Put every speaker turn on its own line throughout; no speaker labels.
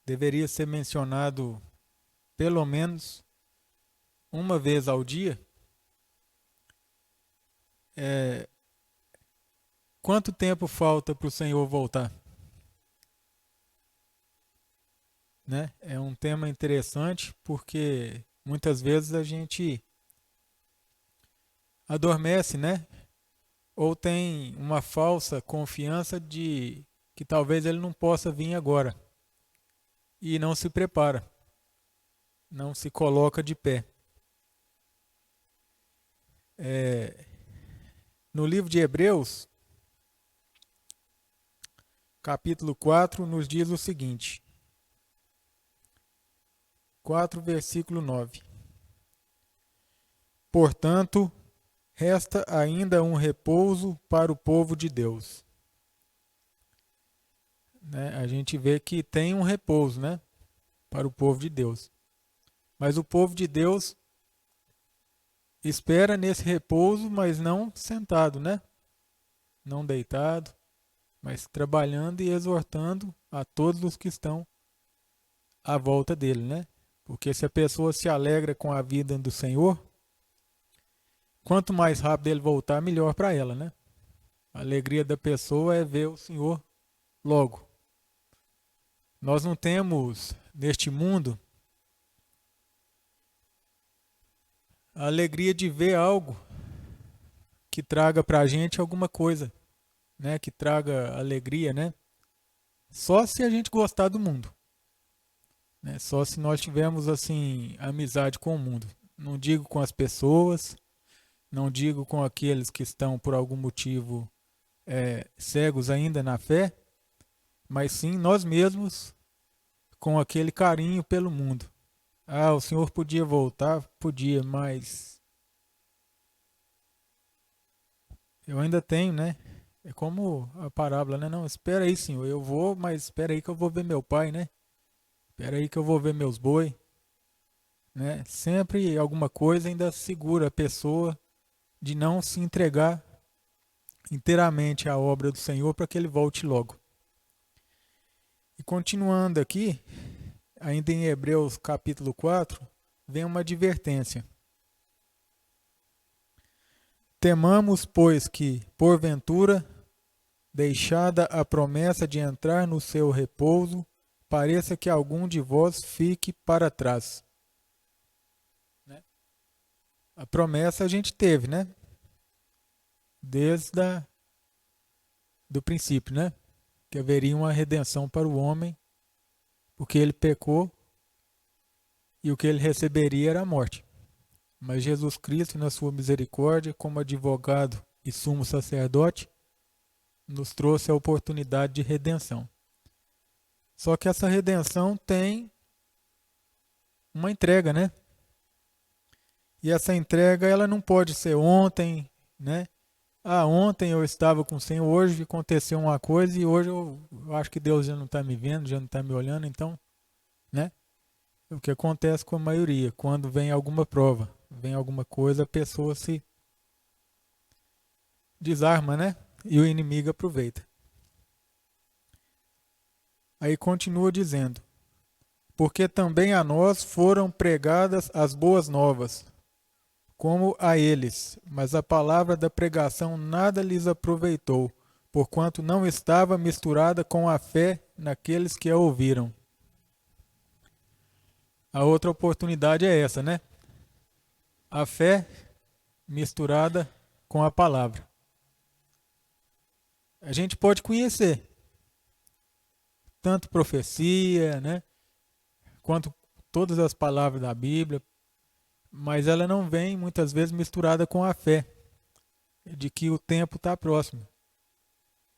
deveria ser mencionado pelo menos uma vez ao dia. É, quanto tempo falta para o Senhor voltar? Né? É um tema interessante porque muitas vezes a gente adormece, né? Ou tem uma falsa confiança de que talvez ele não possa vir agora e não se prepara, não se coloca de pé. É, no livro de Hebreus, capítulo 4, nos diz o seguinte: 4, versículo 9. Portanto, resta ainda um repouso para o povo de Deus. Né? A gente vê que tem um repouso, né, para o povo de Deus. Mas o povo de Deus espera nesse repouso, mas não sentado, né? Não deitado, mas trabalhando e exortando a todos os que estão à volta dele, né? Porque se a pessoa se alegra com a vida do Senhor, quanto mais rápido ele voltar, melhor para ela, né? A alegria da pessoa é ver o Senhor logo. Nós não temos neste mundo a alegria de ver algo que traga para a gente alguma coisa, né? Que traga alegria, né? Só se a gente gostar do mundo, né? Só se nós tivermos assim amizade com o mundo. Não digo com as pessoas, não digo com aqueles que estão por algum motivo cegos ainda na fé, mas sim nós mesmos com aquele carinho pelo mundo. Ah, o Senhor podia voltar? Podia, mas eu ainda tenho, né? É como a parábola, né? Não, espera aí, Senhor, eu vou, mas espera aí que eu vou ver meu pai, né? Espera aí que eu vou ver meus boi, né? Sempre alguma coisa ainda segura a pessoa de não se entregar inteiramente à obra do Senhor para que ele volte logo. E continuando aqui, ainda em Hebreus capítulo 4, vem uma advertência. Temamos, pois, que, porventura, deixada a promessa de entrar no seu repouso, pareça que algum de vós fique para trás. Né? A promessa a gente teve, né? Desde do princípio, né? Que haveria uma redenção para o homem, porque ele pecou e o que ele receberia era a morte. Mas Jesus Cristo, na sua misericórdia, como advogado e sumo sacerdote, nos trouxe a oportunidade de redenção. Só que essa redenção tem uma entrega, né? E essa entrega ela não pode ser ontem, né? Ah, ontem eu estava com o Senhor, hoje aconteceu uma coisa e hoje eu acho que Deus já não está me vendo, já não está me olhando, então, né? O que acontece com a maioria, quando vem alguma prova, vem alguma coisa, a pessoa se desarma, né? E o inimigo aproveita. Aí continua dizendo: porque também a nós foram pregadas as boas novas, como a eles, mas a palavra da pregação nada lhes aproveitou, porquanto não estava misturada com a fé naqueles que a ouviram. A outra oportunidade é essa, né? A fé misturada com a palavra. A gente pode conhecer tanto profecia, né, quanto todas as palavras da Bíblia, mas ela não vem muitas vezes misturada com a fé de que o tempo está próximo.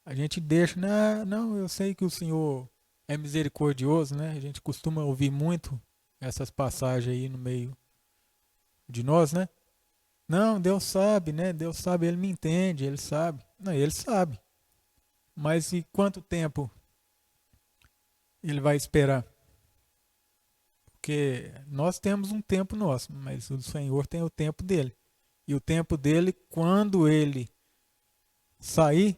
A gente deixa, né? Não, eu sei que o Senhor é misericordioso, né? A gente costuma ouvir muito essas passagens aí no meio de nós, né? Não, Deus sabe, né? Deus sabe, Ele me entende, Ele sabe. Não, Ele sabe. Mas e quanto tempo Ele vai esperar? Porque nós temos um tempo nosso, mas o Senhor tem o tempo dele. E o tempo dele, quando ele sair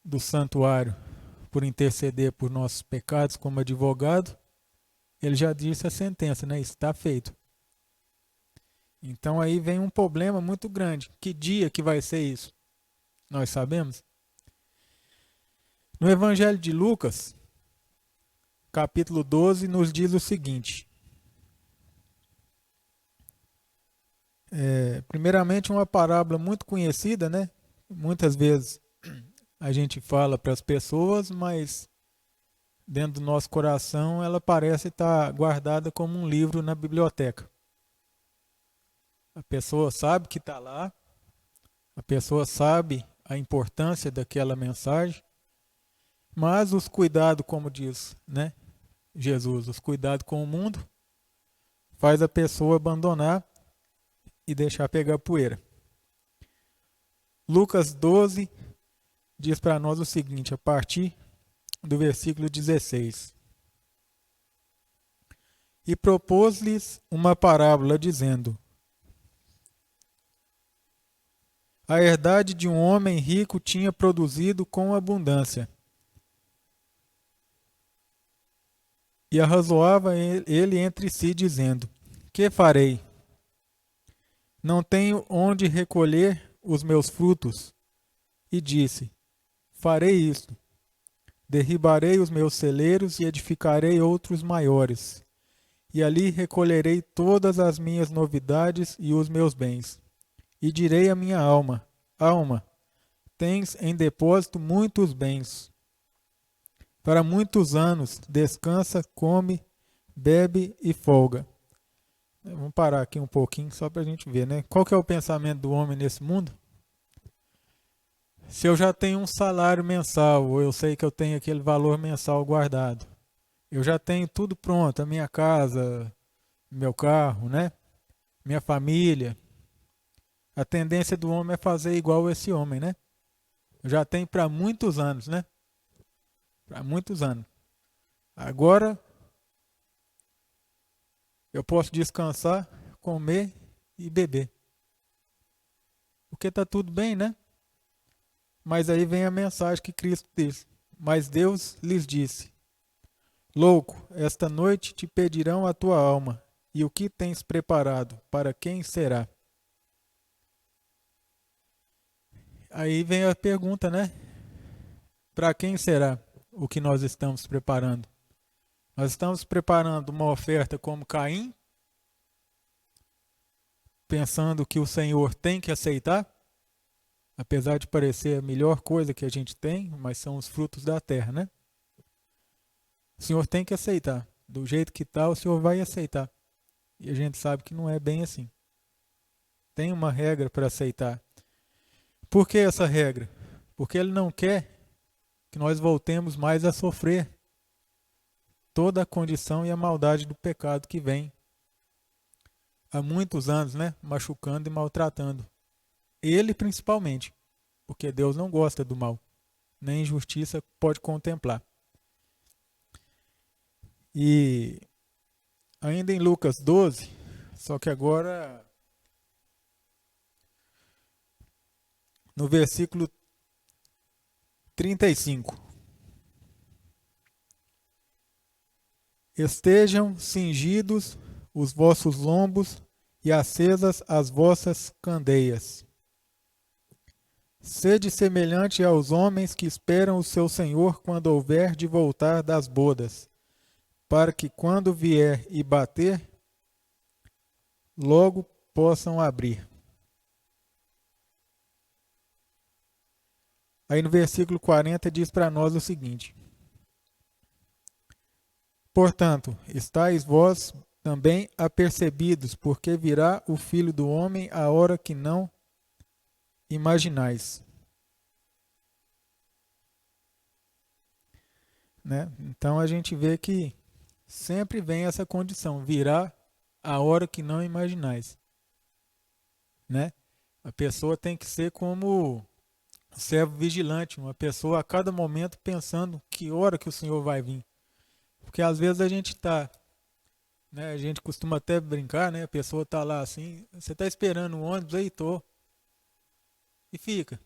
do santuário por interceder por nossos pecados como advogado, ele já disse a sentença, né? Está feito. Então aí vem um problema muito grande. Que dia que vai ser isso? Nós sabemos? No Evangelho de Lucas, capítulo 12, nos diz o seguinte. Primeiramente, uma parábola muito conhecida, né? Muitas vezes a gente fala para as pessoas, mas dentro do nosso coração ela parece estar guardada como um livro na biblioteca. A pessoa sabe que está lá, a pessoa sabe a importância daquela mensagem, mas os cuidados, como diz, né, Jesus, os cuidados com o mundo, faz a pessoa abandonar e deixar pegar poeira. Lucas 12 diz para nós o seguinte, a partir do versículo 16. E propôs-lhes uma parábola, dizendo: a herdade de um homem rico tinha produzido com abundância. E arrazoava ele entre si, dizendo: que farei? Não tenho onde recolher os meus frutos. E disse: farei isto: derribarei os meus celeiros e edificarei outros maiores. E ali recolherei todas as minhas novidades e os meus bens. E direi à minha alma: alma, tens em depósito muitos bens. Para muitos anos, descansa, come, bebe e folga. Vamos parar aqui um pouquinho só para a gente ver, né? Qual que é o pensamento do homem nesse mundo? Se eu já tenho um salário mensal, ou eu sei que eu tenho aquele valor mensal guardado, eu já tenho tudo pronto, a minha casa, meu carro, né? Minha família. A tendência do homem é fazer igual esse homem, né? Eu já tenho para muitos anos, né? Para muitos anos. Agora eu posso descansar, comer e beber. Porque está tudo bem, né? Mas aí vem a mensagem que Cristo diz. Mas Deus lhes disse: louco, esta noite te pedirão a tua alma, e o que tens preparado, para quem será? Aí vem a pergunta, né? Para quem será o que nós estamos preparando? Nós estamos preparando uma oferta como Caim, pensando que o Senhor tem que aceitar, apesar de parecer a melhor coisa que a gente tem, mas são os frutos da terra, né? O Senhor tem que aceitar. Do jeito que está, o Senhor vai aceitar. E a gente sabe que não é bem assim. Tem uma regra para aceitar. Por que essa regra? Porque Ele não quer que nós voltemos mais a sofrer toda a condição e a maldade do pecado que vem há muitos anos, né? Machucando e maltratando. Ele principalmente, porque Deus não gosta do mal, nem injustiça pode contemplar. E ainda em Lucas 12, só que agora no versículo 35. Estejam cingidos os vossos lombos e acesas as vossas candeias. Sede semelhante aos homens que esperam o seu Senhor quando houver de voltar das bodas, para que quando vier e bater, logo possam abrir. Aí no versículo 40 diz para nós o seguinte: portanto, estáis vós também apercebidos, porque virá o Filho do Homem a hora que não imaginais. Né? Então a gente vê que sempre vem essa condição, virá a hora que não imaginais. Né? A pessoa tem que ser como um servo vigilante, uma pessoa a cada momento pensando que hora que o Senhor vai vir. Porque às vezes a gente está, né, a gente costuma até brincar, né, a pessoa está lá assim, você está esperando um ônibus, aí tô, e fica.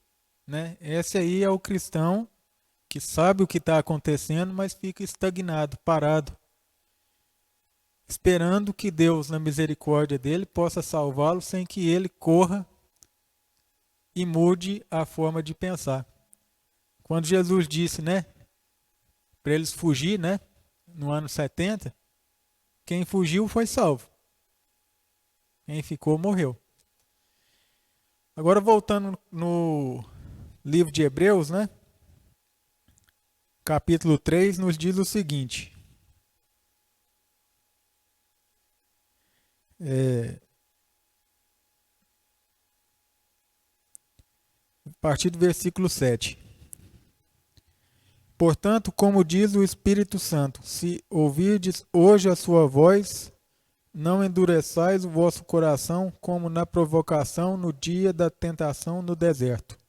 Né? Esse aí é o cristão que sabe o que está acontecendo, mas fica estagnado, parado, esperando que Deus, na misericórdia dele, possa salvá-lo sem que ele corra e mude a forma de pensar. Quando Jesus disse, né, para eles fugir, né, no ano 70, quem fugiu foi salvo. Quem ficou morreu. Agora voltando no livro de Hebreus, né, capítulo 3, nos diz o seguinte. A partir do versículo 7. Portanto, como diz o Espírito Santo, se ouvirdes hoje a sua voz, não endureçais o vosso coração como na provocação no dia da tentação no deserto.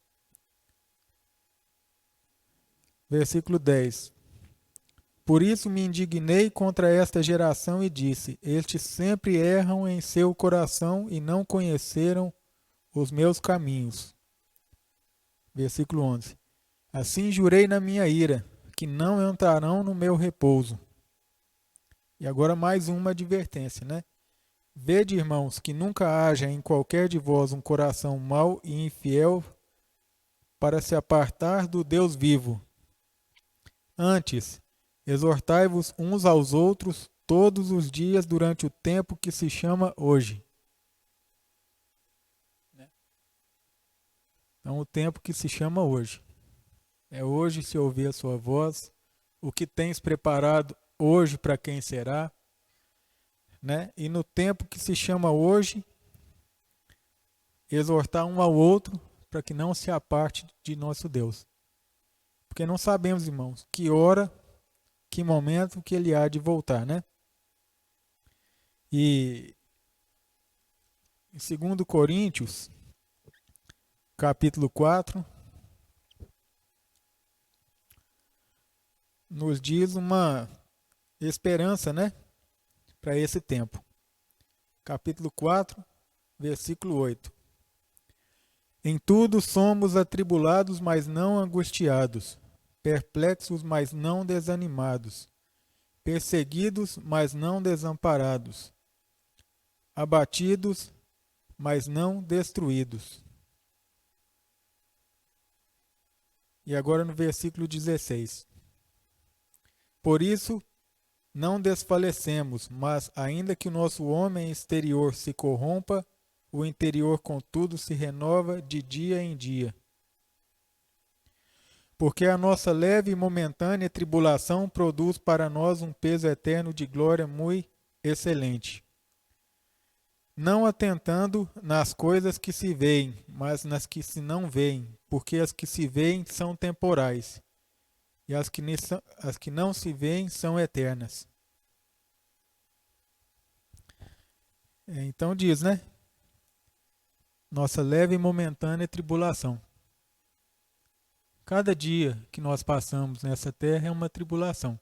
Versículo 10. Por isso me indignei contra esta geração e disse: estes sempre erram em seu coração e não conheceram os meus caminhos. Versículo 11. Assim jurei na minha ira, que não entrarão no meu repouso. E agora mais uma advertência, né? Vede, irmãos, que nunca haja em qualquer de vós um coração mau e infiel para se apartar do Deus vivo. Antes, exortai-vos uns aos outros todos os dias durante o tempo que se chama hoje. Então, o tempo que se chama hoje. É hoje se ouvir a sua voz. O que tens preparado hoje para quem será, né? E no tempo que se chama hoje, exortar um ao outro para que não se aparte de nosso Deus. Porque não sabemos, irmãos, que hora, que momento que ele há de voltar, né? E em 2 Coríntios, capítulo 4, nos diz uma esperança, né, para esse tempo. Capítulo 4, versículo 8. Em tudo somos atribulados, mas não angustiados, perplexos, mas não desanimados, perseguidos, mas não desamparados, abatidos, mas não destruídos. E agora no versículo 16. Por isso, não desfalecemos, mas ainda que o nosso homem exterior se corrompa, o interior, contudo, se renova de dia em dia. Porque a nossa leve e momentânea tribulação produz para nós um peso eterno de glória muito excelente. Não atentando nas coisas que se veem, mas nas que se não veem, porque as que se veem são temporais, e as que não se veem são eternas. Então diz, né? Nossa leve e momentânea tribulação. Cada dia que nós passamos nessa terra é uma tribulação.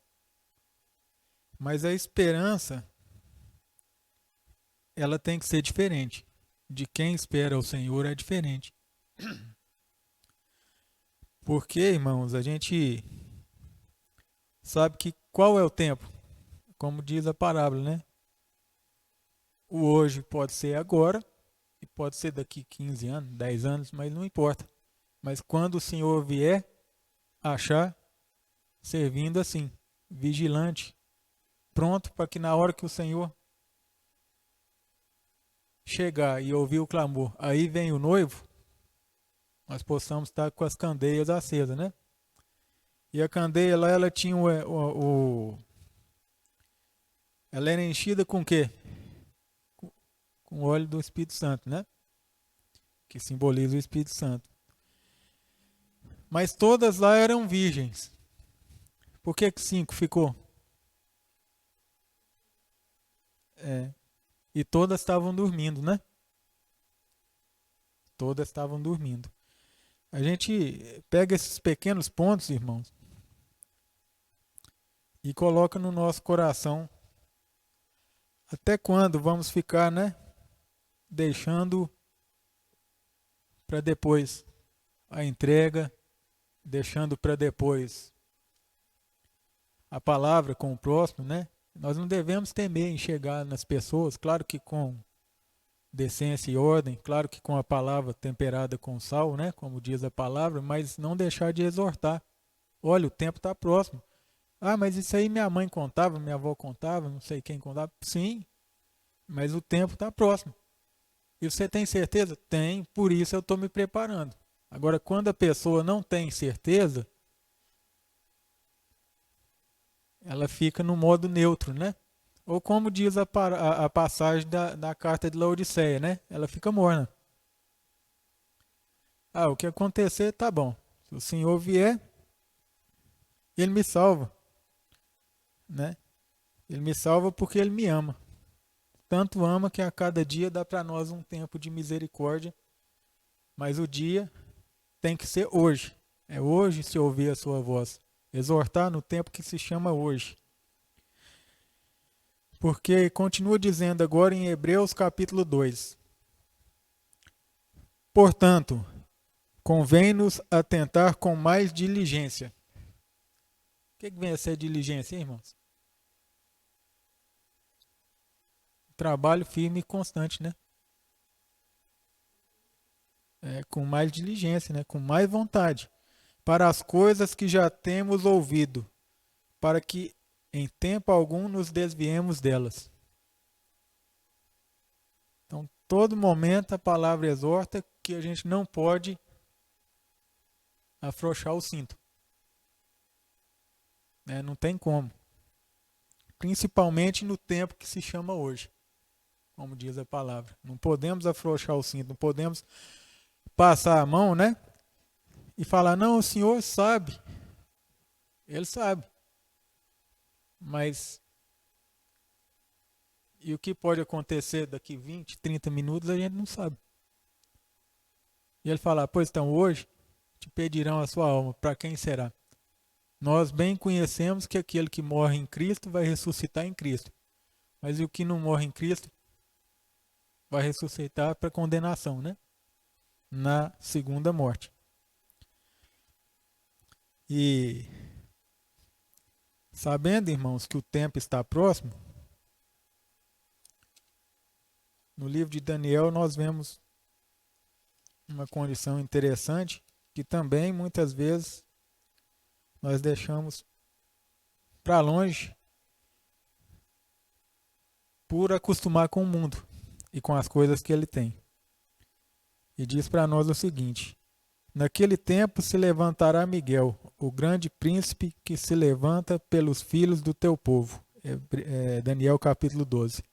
Mas a esperança, ela tem que ser diferente. De quem espera o Senhor é diferente. Porque, irmãos, a gente sabe que qual é o tempo? Como diz a parábola, né? O hoje pode ser agora e pode ser daqui 15 anos, 10 anos, mas não importa. Mas quando o Senhor vier, achar servindo assim, vigilante, pronto para que na hora que o Senhor chegar e ouvir o clamor, aí vem o noivo, nós possamos estar com as candeias acesas, né? E a candeia lá, ela tinha ela era enchida com o quê? Com o óleo do Espírito Santo, né? Que simboliza o Espírito Santo. Mas todas lá eram virgens. Por que 5 ficou? E todas estavam dormindo, né? Todas estavam dormindo. A gente pega esses pequenos pontos, irmãos, e coloca no nosso coração. Até quando vamos ficar, né? Deixando para depois a entrega, deixando para depois a palavra com o próximo, né? Nós não devemos temer em chegar nas pessoas, claro que com decência e ordem, claro que com a palavra temperada com sal, né? Como diz a palavra, mas não deixar de exortar. Olha, o tempo está próximo. Ah, mas isso aí minha mãe contava, minha avó contava, não sei quem contava. Sim, mas o tempo está próximo. E você tem certeza? Tem, por isso eu estou me preparando. Agora, quando a pessoa não tem certeza, ela fica no modo neutro, né? Ou como diz a passagem da carta de Laodiceia, né? Ela fica morna. Ah, o que acontecer, tá bom. Se o Senhor vier, Ele me salva, né? Ele me salva porque Ele me ama. Tanto ama que a cada dia dá para nós um tempo de misericórdia, mas o dia tem que ser hoje. É hoje se ouvir a sua voz. Exortar no tempo que se chama hoje. Porque continua dizendo agora em Hebreus capítulo 2. Portanto, convém-nos atentar com mais diligência. O que vem a ser diligência, hein, irmãos? Trabalho firme e constante, né? Com mais diligência, né? Com mais vontade. Para as coisas que já temos ouvido, para que em tempo algum nos desviemos delas. Então, todo momento a palavra exorta que a gente não pode afrouxar o cinto. Né? Não tem como. Principalmente no tempo que se chama hoje, como diz a palavra. Não podemos afrouxar o cinto, não podemos passar a mão, né? E falar, não, o Senhor sabe. Ele sabe. Mas e o que pode acontecer daqui 20, 30 minutos, a gente não sabe. E ele fala, pois então, hoje te pedirão a sua alma, para quem será? Nós bem conhecemos que aquele que morre em Cristo vai ressuscitar em Cristo. Mas e o que não morre em Cristo vai ressuscitar para condenação, né? Na segunda morte. E sabendo, irmãos, que o tempo está próximo, no livro de Daniel nós vemos uma condição interessante que também muitas vezes nós deixamos para longe por acostumar com o mundo e com as coisas que ele tem. E diz para nós o seguinte: naquele tempo se levantará Miguel, o grande príncipe que se levanta pelos filhos do teu povo. Daniel capítulo 12.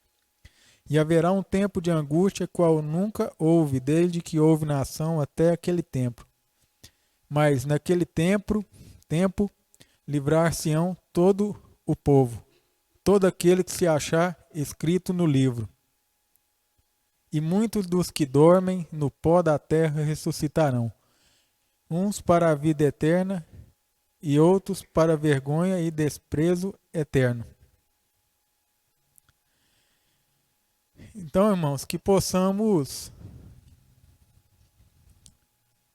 E haverá um tempo de angústia qual nunca houve, desde que houve nação até aquele tempo. Mas naquele tempo livrar-se-ão todo o povo, todo aquele que se achar escrito no livro. E muitos dos que dormem no pó da terra ressuscitarão, uns para a vida eterna e outros para vergonha e desprezo eterno. Então, irmãos, que possamos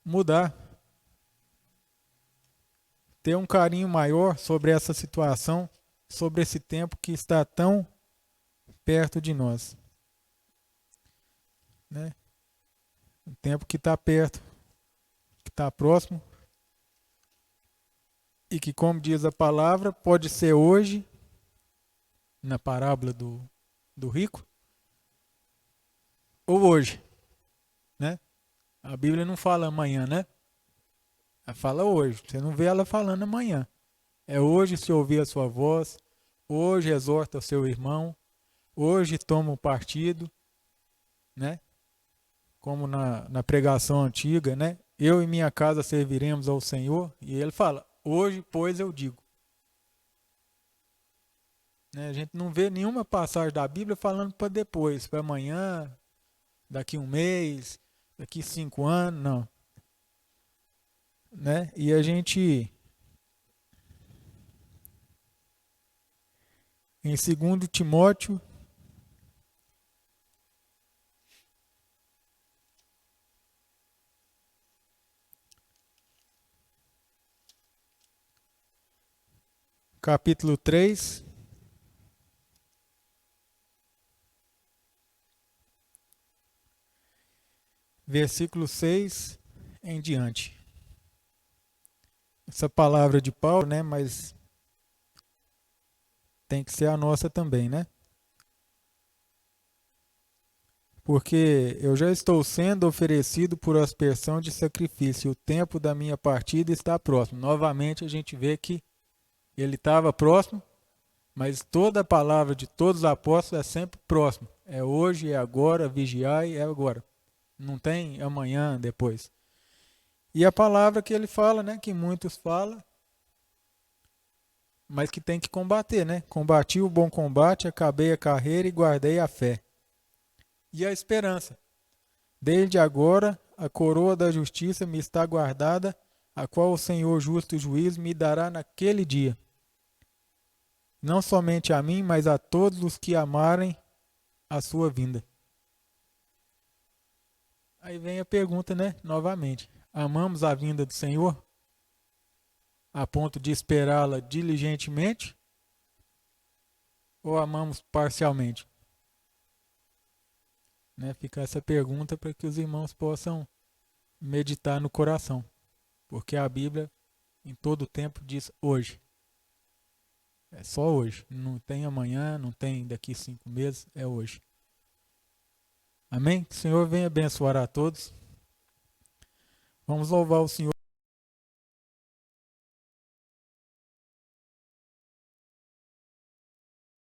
mudar, ter um carinho maior sobre essa situação, sobre esse tempo que está tão perto de nós. Né? Um tempo que está perto, que está próximo, e que, como diz a palavra, pode ser hoje, na parábola do rico, ou hoje. Né? A Bíblia não fala amanhã, né? Ela fala hoje. Você não vê ela falando amanhã. É hoje se ouvir a sua voz, hoje exorta o seu irmão, hoje toma o partido, né? Como na pregação antiga, né? Eu e minha casa serviremos ao Senhor. E ele fala, hoje, pois, eu digo. Né? A gente não vê nenhuma passagem da Bíblia falando para depois, para amanhã, daqui um mês, daqui 5 anos, não. Né? E a gente, em 2 Timóteo, capítulo 3, versículo 6 em diante. Essa palavra de Paulo, né, mas tem que ser a nossa também, né? Porque eu já estou sendo oferecido por aspersão de sacrifício, o tempo da minha partida está próximo. Novamente a gente vê que ele estava próximo, mas toda a palavra de todos os apóstolos é sempre próximo. É hoje, é agora, vigiai, é agora. Não tem amanhã, depois. E a palavra que ele fala, né, que muitos falam, mas que tem que combater, né? Combati o bom combate, acabei a carreira e guardei a fé. E a esperança. Desde agora, a coroa da justiça me está guardada, a qual o Senhor justo juiz me dará naquele dia. Não somente a mim, mas a todos os que amarem a sua vinda. Aí vem a pergunta, né? Novamente. Amamos a vinda do Senhor a ponto de esperá-la diligentemente ou amamos parcialmente? Né? Fica essa pergunta para que os irmãos possam meditar no coração. Porque a Bíblia, em todo tempo, diz hoje. É só hoje. Não tem amanhã, não tem daqui 5 meses, é hoje. Amém? Que o Senhor venha abençoar a todos. Vamos louvar o Senhor.